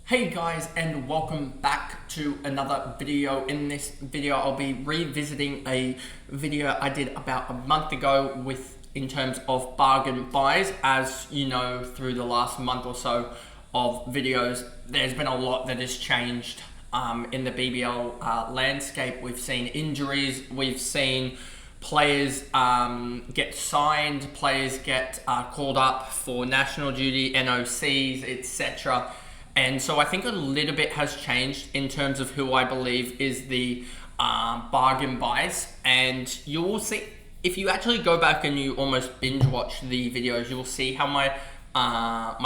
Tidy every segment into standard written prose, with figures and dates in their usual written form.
Hey guys, and welcome back to another video. In this video I'll be revisiting a video I did about a month ago in terms of bargain buys. As you know, through the last month or so of videos, there's been a lot that has changed in the BBL landscape. We've seen injuries, we've seen players get signed, players get called up for national duty, NOCs, etc. And so I think a little bit has changed in terms of who I believe is the bargain buys. And you will see, if you actually go back and you almost binge watch the videos, you will see how my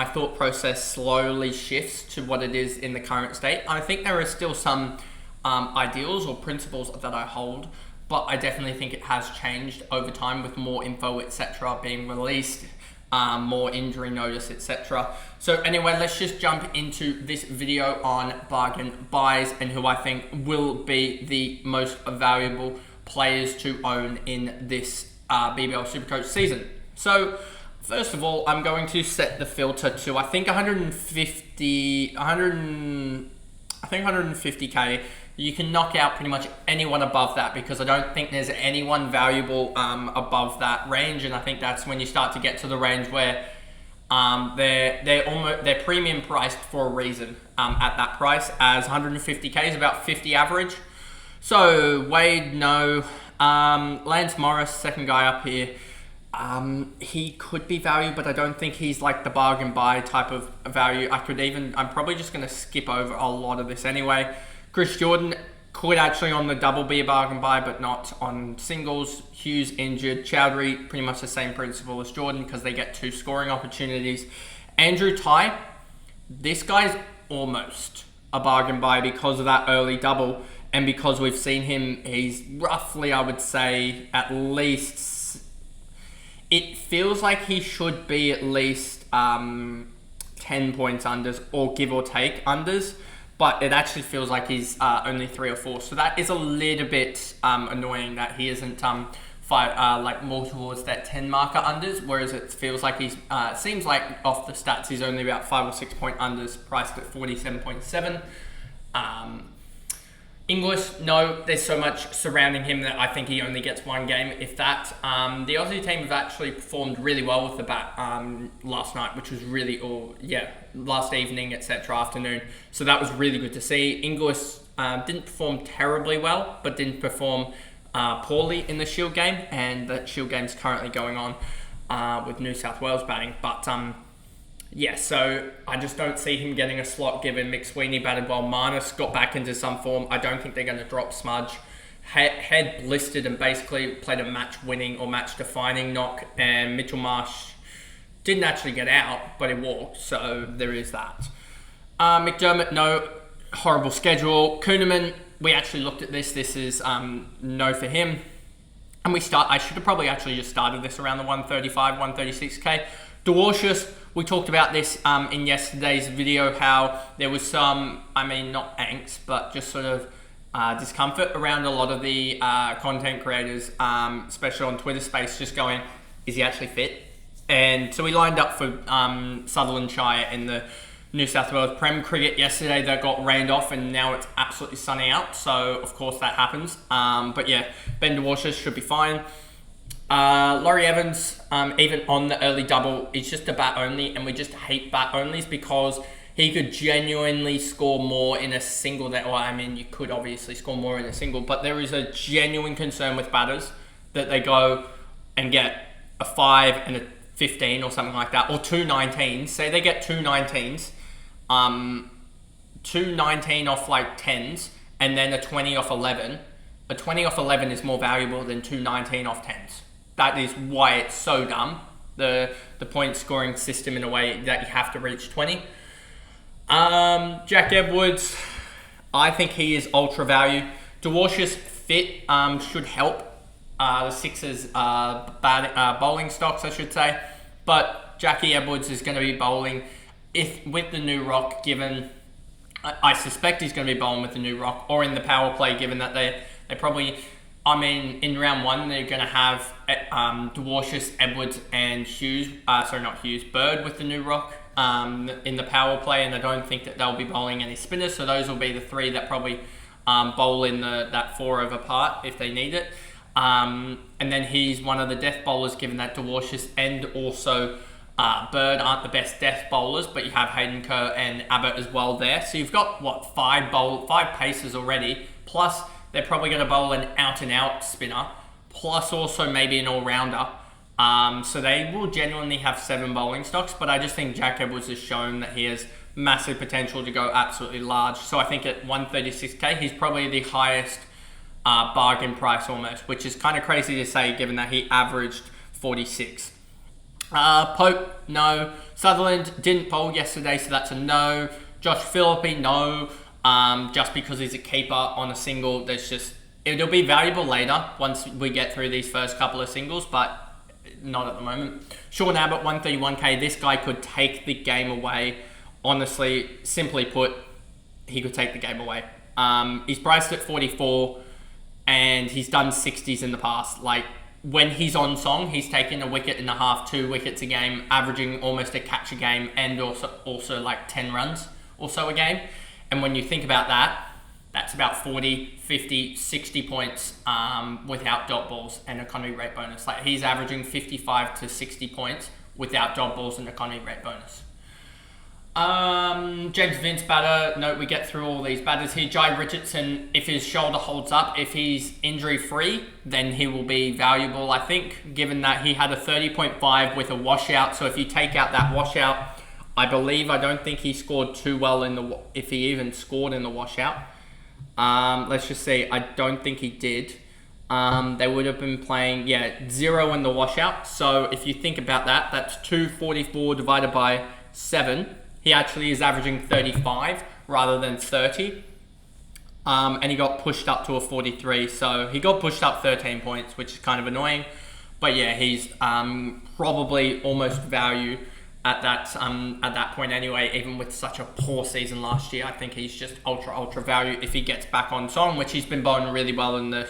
thought process slowly shifts to what it is in the current state. I think there are still some ideals or principles that I hold, but I definitely think it has changed over time with more info, etc. being released. More injury notice, etc. So anyway, let's just jump into this video on bargain buys and who I think will be the most valuable players to own in this BBL SuperCoach season. So first of all, I'm going to set the filter to I think 150k. You can knock out pretty much anyone above that because I don't think there's anyone valuable above that range, and I think that's when you start to get to the range where they're premium priced for a reason at that price, as 150k is about 50 average. So Wade, no. Lance Morris, second guy up here. He could be value, but I don't think he's like the bargain buy type of value. I'm probably just going to skip over a lot of this anyway. Chris Jordan could actually on the double be a bargain buy, but not on singles. Hughes injured. Chowdhury, pretty much the same principle as Jordan because they get 2 scoring opportunities. Andrew Ty, this guy's almost a bargain buy because of that early double, and because we've seen him, he's roughly, I would say, at least, it feels like he should be at least 10 points unders or give or take unders. But it actually feels like he's only 3 or 4. So that is a little bit annoying that he isn't like more towards that 10 marker unders, whereas it feels like he's, seems like off the stats, he's only about 5 or 6 point unders, priced at 47.7. English, no, there's so much surrounding him that I think he only gets 1 game, if that. The Aussie team have actually performed really well with the bat last night, which was really, last evening, etc., afternoon. So that was really good to see. English didn't perform terribly well, but didn't perform poorly in the Shield game, and the Shield game's currently going on with New South Wales batting. But so I just don't see him getting a slot given McSweeney batted well. Marnus got back into some form. I don't think they're going to drop Smudge. Head blistered and basically played a match-winning or match-defining knock, and Mitchell Marsh didn't actually get out, but he walked, so there is that. McDermott, no, horrible schedule. Kuhneman, we actually looked at this. This is no for him. And I should have probably actually just started this around the 135, 136k. Dwarcius, we talked about this in yesterday's video, how there was some, not angst, but just sort of discomfort around a lot of the content creators, especially on Twitter space, just going, is he actually fit? And so we lined up for Sutherland Shire in the New South Wales Prem cricket yesterday. That got rained off and now it's absolutely sunny out, so of course that happens. But yeah, Ben Dwarcius should be fine. Laurie Evans, even on the early double, it's just a bat only, and we just hate bat onlys because he could genuinely score more in a single. You could obviously score more in a single, but there is a genuine concern with batters that they go and get a 5 and a 15 or something like that, or 2 19s. Say they get 2 19s, 2 19 off like 10s, and then a 20 off 11. A 20 off 11 is more valuable than 2 19 off 10s. That is why it's so dumb, the point scoring system, in a way that you have to reach 20. Jack Edwards, I think he is ultra value. Dwarcius fit should help the Sixers bowling stocks, I should say. But Jackie Edwards is going to be bowling with the new rock, given I suspect he's going to be bowling with the new rock, or in the power play, given that they probably, in round 1, they're going to have Dwarcius, Edwards, and Hughes. Not Hughes, Bird with the new rock. in the power play, and I don't think that they'll be bowling any spinners. So those will be the three that probably bowl in that 4-over part if they need it. And then he's one of the death bowlers, given that Dwarshuis and also Bird aren't the best death bowlers, but you have Hayden Kerr and Abbott as well there. So you've got, what, 5 pacers already, plus they're probably going to bowl an out-and-out spinner, plus also maybe an all-rounder. So they will genuinely have 7 bowling stocks, but I just think Jack Edwards has shown that he has massive potential to go absolutely large. So I think at 136k, he's probably the highest bargain price almost, which is kind of crazy to say given that he averaged 46. Pope, no. Sutherland didn't bowl yesterday, so that's a no. Josh Phillippe, no. Just because he's a keeper on a single, it'll be valuable later once we get through these first couple of singles, but not at the moment. Sean Abbott, 131k. This guy could take the game away. Honestly, simply put, he could take the game away. He's priced at 44, and he's done 60s in the past. Like, when he's on song, he's taken a wicket and a half, 2 wickets a game, averaging almost a catch a game, and also like 10 runs or so a game. And when you think about that, that's about 40, 50, 60 points without dot balls and economy rate bonus. Like, he's averaging 55 to 60 points without dot balls and economy rate bonus. James Vince batter. No, we get through all these batters here. Jai Richardson, if his shoulder holds up, if he's injury free, then he will be valuable, I think, given that he had a 30.5 with a washout. So if you take out that washout, I don't think he scored too well if he even scored in the washout. Let's just see. I don't think he did. They would have been playing, 0 in the washout. So if you think about that, that's 244 divided by 7. He actually is averaging 35 rather than 30. And he got pushed up to a 43. So he got pushed up 13 points, which is kind of annoying. But yeah, he's probably almost value at that point anyway, even with such a poor season last year. I think he's just ultra value if he gets back on song, which he's been bowling really well in the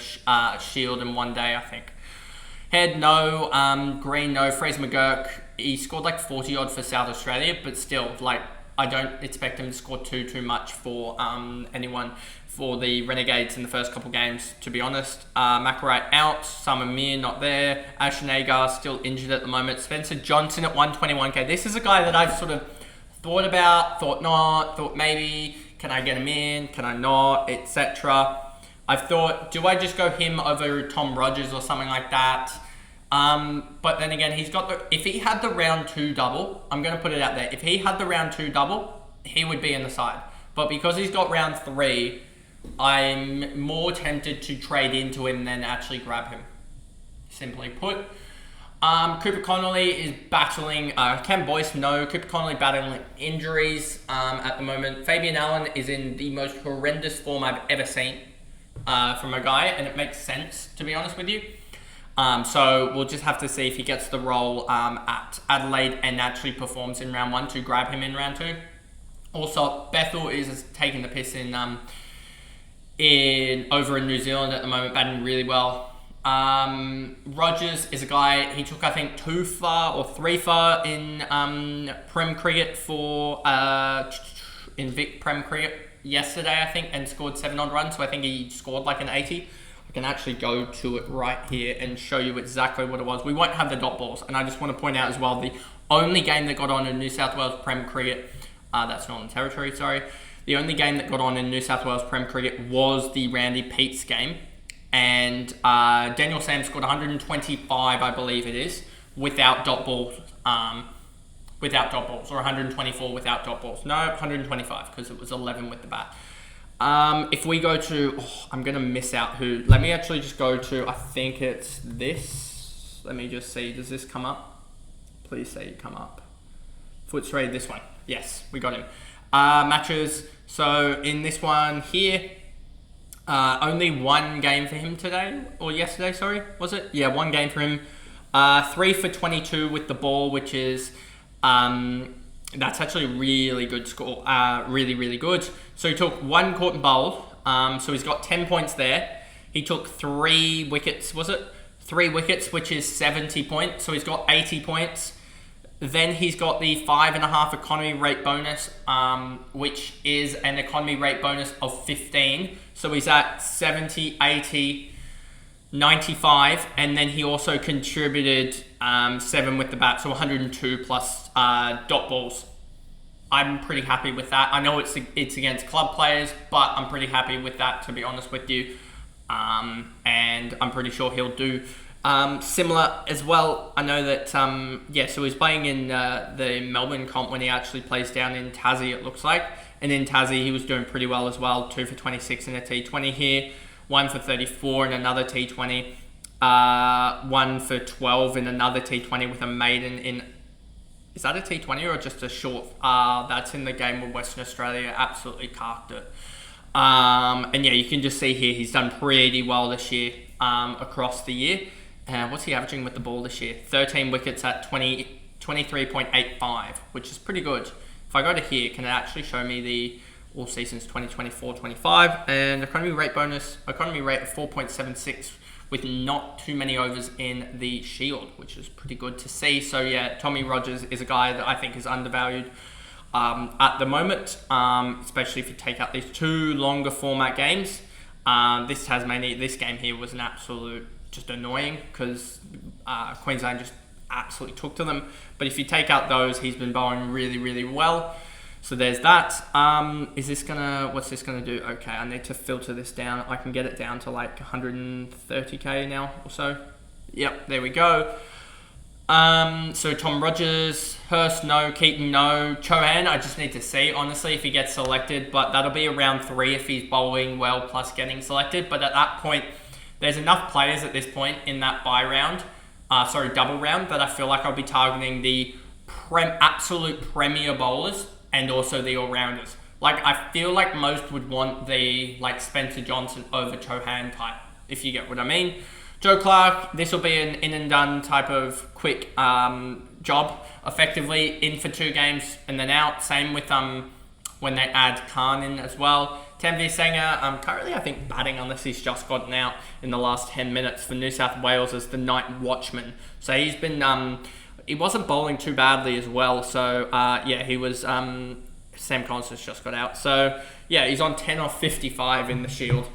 Shield in one day, I think. Head, no. Green, no. Fraser McGurk, he scored like 40 odd for South Australia, but still, like, I don't expect him to score too much for anyone for the Renegades in the first couple games, to be honest. McElroy out, Summer Mir not there, Ashton Agar still injured at the moment, Spencer Johnson at 121k. This is a guy that I've sort of thought about, thought not, thought maybe, can I get him in, can I not, etc. I've thought, do I just go him over Tom Rogers or something like that? But then again, if he had the round 2 double, I'm going to put it out there. If he had the round 2 double, he would be in the side. But because he's got round 3, I'm more tempted to trade into him than actually grab him. Simply put. Cooper Connolly is battling, Cam Boyce, no. Cooper Connolly battling injuries at the moment. Fabian Allen is in the most horrendous form I've ever seen from a guy, and it makes sense, to be honest with you. So we'll just have to see if he gets the role at Adelaide and actually performs in round 1 to grab him in round 2. Also, Bethel is taking the piss over in New Zealand at the moment, batting really well. Rogers is a guy, he took I think 2 far or 3 far in Prem Cricket in Vic Prem Cricket yesterday, I think, and scored 7 odd runs. So I think he scored like an 80. I can actually go to it right here and show you exactly what it was. We won't have the dot balls, and I just want to point out as well, the only game that got on in New South Wales Prem Cricket, that's Northern Territory, sorry. The only game that got on in New South Wales Prem Cricket was the Randy Peets game, and Daniel Sam scored 125, I believe it is, without dot balls, or 124 without dot balls. No, 125 because it was 11 with the bat. If we go to, I'm going to miss out who. Let me actually just go to, I think it's this. Let me just see. Does this come up? Please say it come up. Footscray, this one. Yes, we got him. Matches. So in this one here, only 1 game for him today, or yesterday, sorry, was it? Yeah, 1 game for him. 3 for 22 with the ball, which is, that's actually a really good score. Really good. So he took 1 caught and bowled. So he's got 10 points there. He took 3 wickets, was it? 3 wickets, which is 70 points. So he's got 80 points. Then he's got the 5.5 economy rate bonus, which is an economy rate bonus of 15. So he's at 70, 80, 95, and then he also contributed 7 with the bat, so 102 plus dot balls. I'm pretty happy with that. I know it's against club players, but I'm pretty happy with that, to be honest with you. And I'm pretty sure he'll do similar as well. I know that, so he's playing in the Melbourne comp when he actually plays down in Tassie, it looks like. And in Tassie, he was doing pretty well as well. 2 for 26 in a T20 here. 1 for 34 in another T20. 1 for 12 in another T20 with a maiden in... Is that a T20 or just a short? That's in the game with Western Australia. Absolutely carked it. And yeah, you can just see here, he's done pretty well this year across the year. What's he averaging with the ball this year? 13 wickets at 23.85, which is pretty good. If I go to here, can it actually show me the all seasons 2024-25 and economy rate of 4.76 with not too many overs in the Shield, which is pretty good to see. So yeah, Tommy Rogers is a guy that I think is undervalued at the moment, especially if you take out these 2 longer format games. This game here was an absolute just annoying because Queensland just absolutely took to them. But if you take out those, he's been bowling really, really well. So there's that. What's this gonna do? Okay, I need to filter this down. I can get it down to like 130k now or so. Yep, there we go. So Tom Rogers, Hurst, no. Keaton, no. Chauhan, I just need to see, honestly, if he gets selected. But that'll be around 3 if he's bowling well plus getting selected. But at that point, there's enough players at this point in that double round, that I feel like I'll be targeting the absolute premier bowlers and also the all-rounders. Like, I feel like most would want the, like, Spencer Johnson over Chauhan type, if you get what I mean. Joe Clark, this will be an in-and-done type of quick job, effectively, in for 2 games and then out. Same with when they add Khan in as well. Tanveer Sangha, currently I think batting, unless he's just gotten out in the last 10 minutes for New South Wales as the night watchman. So he's been... he wasn't bowling too badly as well, so he was... Sam Collins just got out, so yeah, he's on 10 off 55 in the Shield.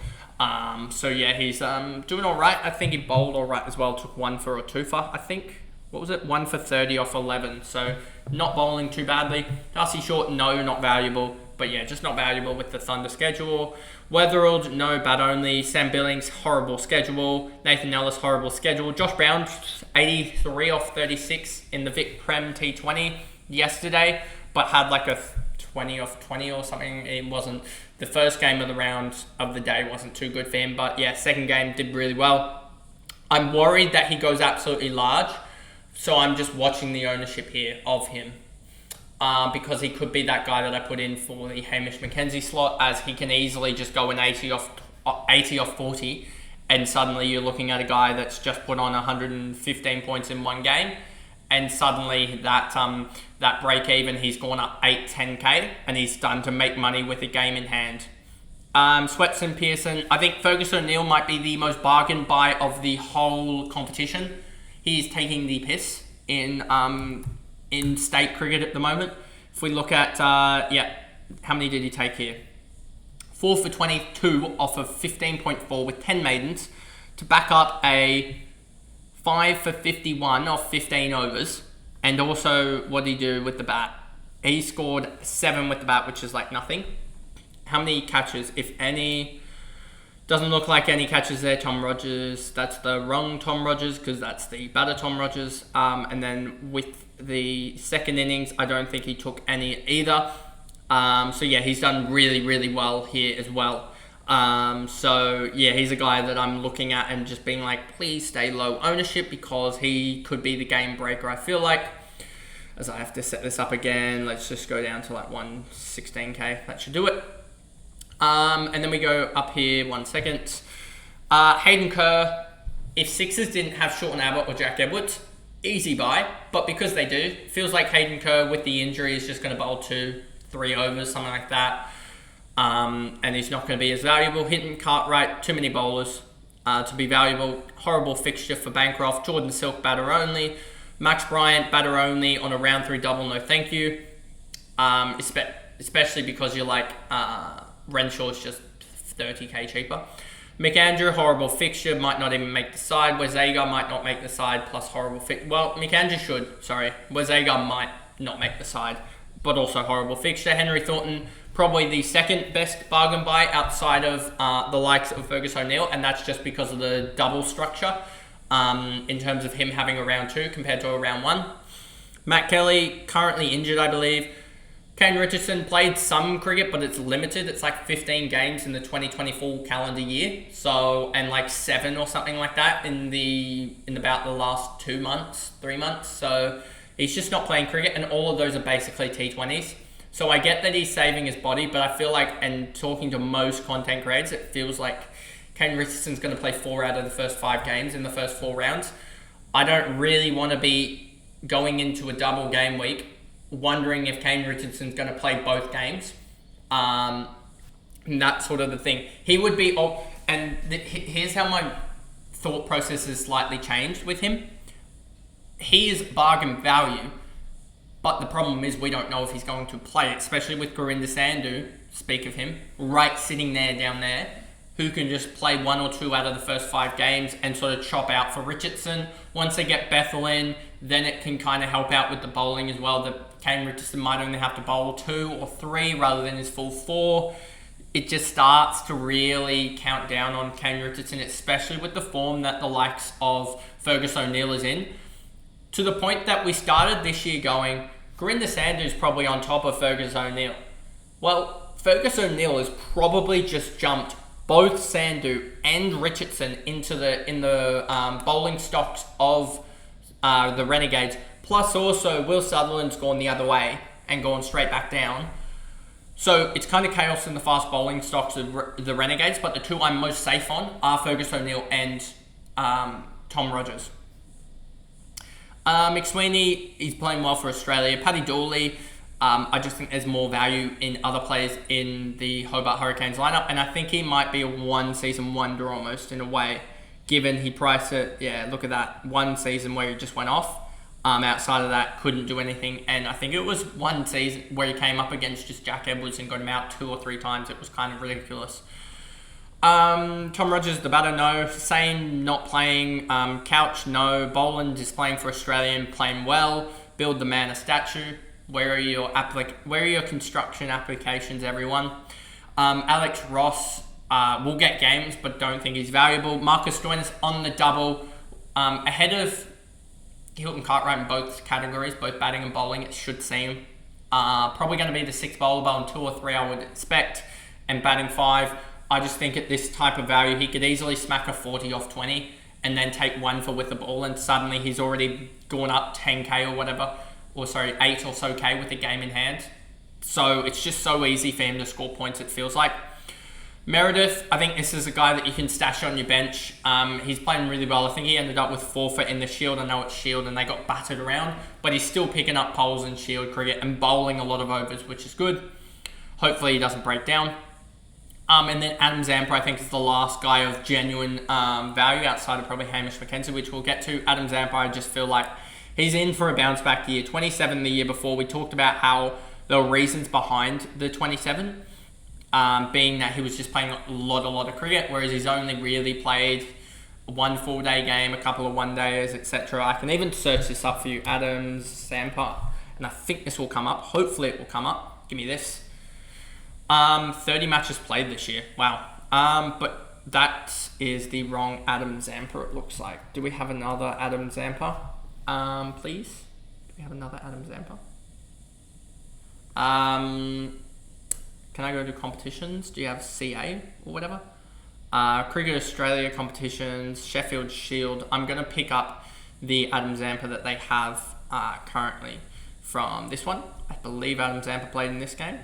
So yeah, he's doing alright. I think he bowled alright as well, took 1 for or 2 for, I think. What was it? 1 for 30 off 11, so not bowling too badly. Darcy Short, no, not valuable. But yeah, just not valuable with the Thunder schedule. Weatherald, no, bat only. Sam Billings, horrible schedule. Nathan Ellis, horrible schedule. Josh Brown, 83 off 36 in the Vic Prem T20 yesterday, but had like a 20 off 20 or something. It wasn't, the first game of the round of the day wasn't too good for him, but yeah, second game did really well. I'm worried that he goes absolutely large, so I'm just watching the ownership here of him. Because he could be that guy that I put in for the Hamish McKenzie slot, as he can easily just go an 80 off 40, and suddenly you're looking at a guy that's just put on 115 points in 1 game, and suddenly that break even, he's gone up 8-10k, and he's done to make money with a game in hand. Swetson, Pearson, I think Fergus O'Neill might be the most bargain buy of the whole competition. He's taking the piss in state cricket at the moment. If we look at, how many did he take here? 4 for 22 off of 15.4 with 10 maidens to back up a 5 for 51 off 15 overs. And also, what did he do with the bat? He scored 7 with the bat, which is like nothing. How many catches, if any? Doesn't look like any catches there. Tom Rogers, that's the wrong Tom Rogers, because that's the batter Tom Rogers. And then with the second innings, I don't think he took any either. So yeah, he's done really, really well here as well. So yeah, he's a guy that I'm looking at and just being like, please stay low ownership, because he could be the game breaker, I feel like. As I have to set this up again, let's just go down to like 116k. That should do it. And then we go up here, 1 second. Hayden Kerr, if Sixers didn't have Shorten Abbott or Jack Edwards, easy buy. But because they do, feels like Hayden Kerr with the injury is just going to bowl 2-3 overs, something like that. And he's not going to be as valuable. Hinton, Cartwright, too many bowlers to be valuable. Horrible fixture for Bancroft. Jordan Silk, batter only. Max Bryant, batter only on a round 3 double, no thank you. Especially because you're like, Renshaw's just 30k cheaper. McAndrew, horrible fixture, might not even make the side. Wezega might not make the side, plus horrible fixture. Well, McAndrew should, sorry. Wezega might not make the side, but also horrible fixture. Henry Thornton, probably the second best bargain buy outside of the likes of Fergus O'Neill, and that's just because of the double structure in terms of him having a round 2 compared to a round 1. Matt Kelly, currently injured, I believe. Kane Richardson played some cricket, but it's limited. It's like 15 games in the 2024 calendar year. So, and like 7 or something like that in about the last 2 months, 3 months. So he's just not playing cricket, and all of those are basically T20s. So I get that he's saving his body, but I feel like, and talking to most content creators, it feels like Kane Richardson's going to play 4 out of the first 5 games in the first 4 rounds. I don't really want to be going into a double game week wondering if Kane Richardson's going to play both games. And that's sort of the thing. He would be... here's how my thought process has slightly changed with him. He is bargain value, but the problem is we don't know if he's going to play, especially with Gurinder Sandhu, speak of him, right sitting there down there, who can just play 1 or 2 out of the first 5 games and sort of chop out for Richardson. Once they get Bethel in, then it can kind of help out with the bowling as well. The Kane Richardson might only have to bowl 2 or 3 rather than his full 4. It just starts to really count down on Kane Richardson, especially with the form that the likes of Fergus O'Neill is in. To the point that we started this year going, Gurinder Sandhu is probably on top of Fergus O'Neill. Well, Fergus O'Neill has probably just jumped both Sandhu and Richardson in the bowling stocks of the Renegades. Plus also Will Sutherland's gone the other way and gone straight back down. So it's kind of chaos in the fast bowling stocks of the Renegades, but the 2 I'm most safe on are Fergus O'Neill and Tom Rogers. McSweeney, he's playing well for Australia. Paddy Dooley, I just think there's more value in other players in the Hobart Hurricanes lineup, and I think he might be a 1-season wonder almost in a way, given he priced it. Yeah, look at that, 1 season where he just went off. Outside of that, couldn't do anything, and I think it was 1 season where he came up against just Jack Edwards and got him out 2 or 3 times. It was kind of ridiculous. Tom Rogers, the batter, no. Sane, not playing. Couch, no. Boland is playing for Australia and playing well. Build the man a statue. Where are your construction applications, everyone? Alex Ross will get games, but don't think he's valuable. Marcus Stoinis on the double, ahead of Hilton Cartwright in both categories, both batting and bowling. It should seem probably going to be the 6th bowler bowl, 2 or 3 I would expect, and batting 5. I just think at this type of value, he could easily smack a 40 off 20 and then take 1 for with the ball, and suddenly he's already gone up 10k or whatever, or sorry, 8 or so k with the game in hand. So it's just so easy for him to score points, it feels like. Meredith, I think this is a guy that you can stash on your bench. He's playing really well. I think he ended up with 4 for in the Shield. I know it's Shield and they got battered around, but he's still picking up poles in Shield cricket and bowling a lot of overs, which is good. Hopefully he doesn't break down. And then Adam Zampa, I think, is the last guy of genuine value outside of probably Hamish McKenzie, which we'll get to. Adam Zampa, I just feel like he's in for a bounce back year. 27 the year before. We talked about how there were reasons behind the 27. Being that he was just playing a lot of cricket, whereas he's only really played 1 full-day game, a couple of one-days, etc. I can even search this up for you, Adam Zampa, and I think this will come up. Hopefully it will come up. Give me this. 30 matches played this year. Wow. But that is the wrong Adam Zampa, it looks like. Do we have another Adam Zampa? Please? Do we have another Adam Zampa? Can I go to competitions? Do you have CA or whatever? Cricket Australia competitions, Sheffield Shield. I'm going to pick up the Adam Zampa that they have currently from this one. I believe Adam Zampa played in this game.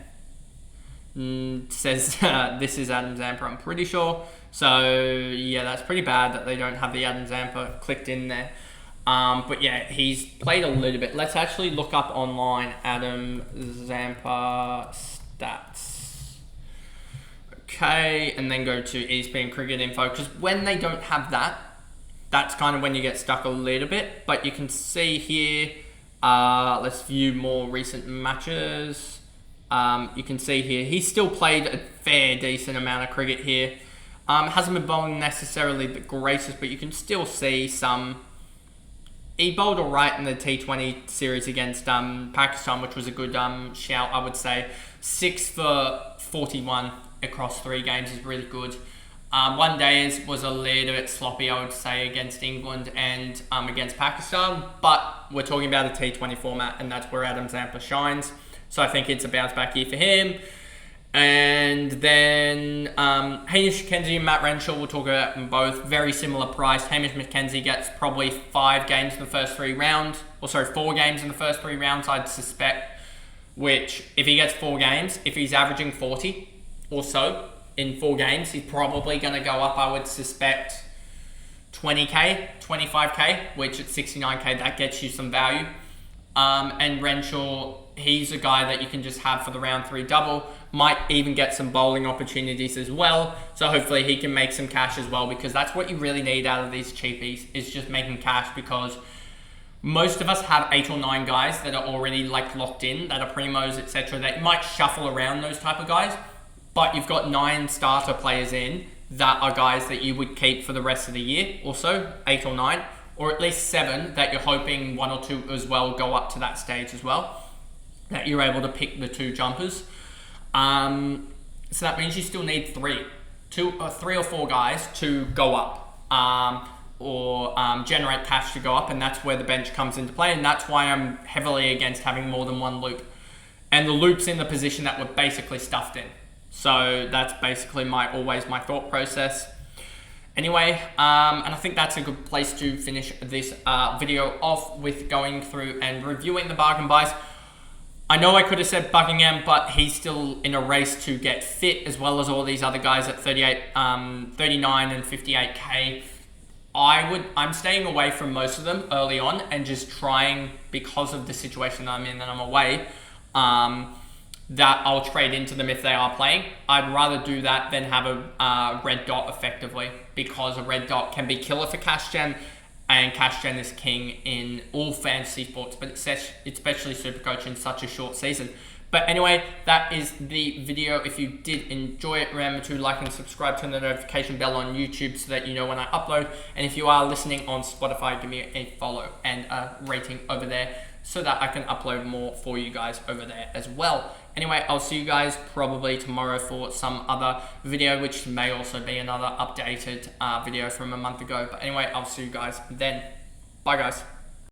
Says this is Adam Zampa, I'm pretty sure. So yeah, that's pretty bad that they don't have the Adam Zampa clicked in there. But yeah, he's played a little bit. Let's actually look up online Adam Zampa stats. Okay, and then go to ESPN Cricket Info, because when they don't have that, that's kind of when you get stuck a little bit. But you can see here, let's view more recent matches. You can see here, he's still played a fair decent amount of cricket here. Hasn't been bowling necessarily the greatest, but you can still see some. He bowled all right in the T20 series against Pakistan, which was a good shout, I would say. 6 for 41 across 3 games is really good. One day was a little bit sloppy, I would say, against England and against Pakistan, but we're talking about a T20 format, and that's where Adam Zampa shines. So I think it's a bounce back year for him. And then Hamish McKenzie and Matt Renshaw, we'll talk about them both. Very similar price. Hamish McKenzie gets probably 5 games in the first 3 rounds. Or sorry, 4 games in the first 3 rounds, I'd suspect. Which, if he gets 4 games, if he's averaging 40 or so in 4 games, he's probably going to go up, I would suspect, 20k, 25k, which at 69k, that gets you some value. And Renshaw, he's a guy that you can just have for the round 3 double. Might even get some bowling opportunities as well. So hopefully he can make some cash as well, because that's what you really need out of these cheapies, is just making cash, because most of us have 8 or 9 guys that are already like locked in, that are primos, etc. That might shuffle around those type of guys, but you've got 9 starter players in that are guys that you would keep for the rest of the year, also 8 or 9, or at least 7 that you're hoping 1 or 2 as well go up to that stage as well, that you're able to pick the 2 jumpers. So that means you still need 3 or 4 guys to go up, or generate cash to go up, and that's where the bench comes into play, and that's why I'm heavily against having more than 1 loop. And the loop's in the position that we're basically stuffed in. So that's basically always my thought process. Anyway, and I think that's a good place to finish this video off with going through and reviewing the bargain buys. I know I could have said Buckingham, but he's still in a race to get fit, as well as all these other guys at 39 and 58k. I'm staying away from most of them early on, and just trying, because of the situation I'm in and I'm away, that I'll trade into them if they are playing. I'd rather do that than have a red dot effectively, because a red dot can be killer for cash gen, and cash gen is king in all fantasy sports, but especially Supercoach in such a short season. But anyway, that is the video. If you did enjoy it, remember to like and subscribe, turn the notification bell on YouTube so that you know when I upload. And if you are listening on Spotify, give me a follow and a rating over there so that I can upload more for you guys over there as well. Anyway, I'll see you guys probably tomorrow for some other video, which may also be another updated video from a month ago. But anyway, I'll see you guys then. Bye, guys.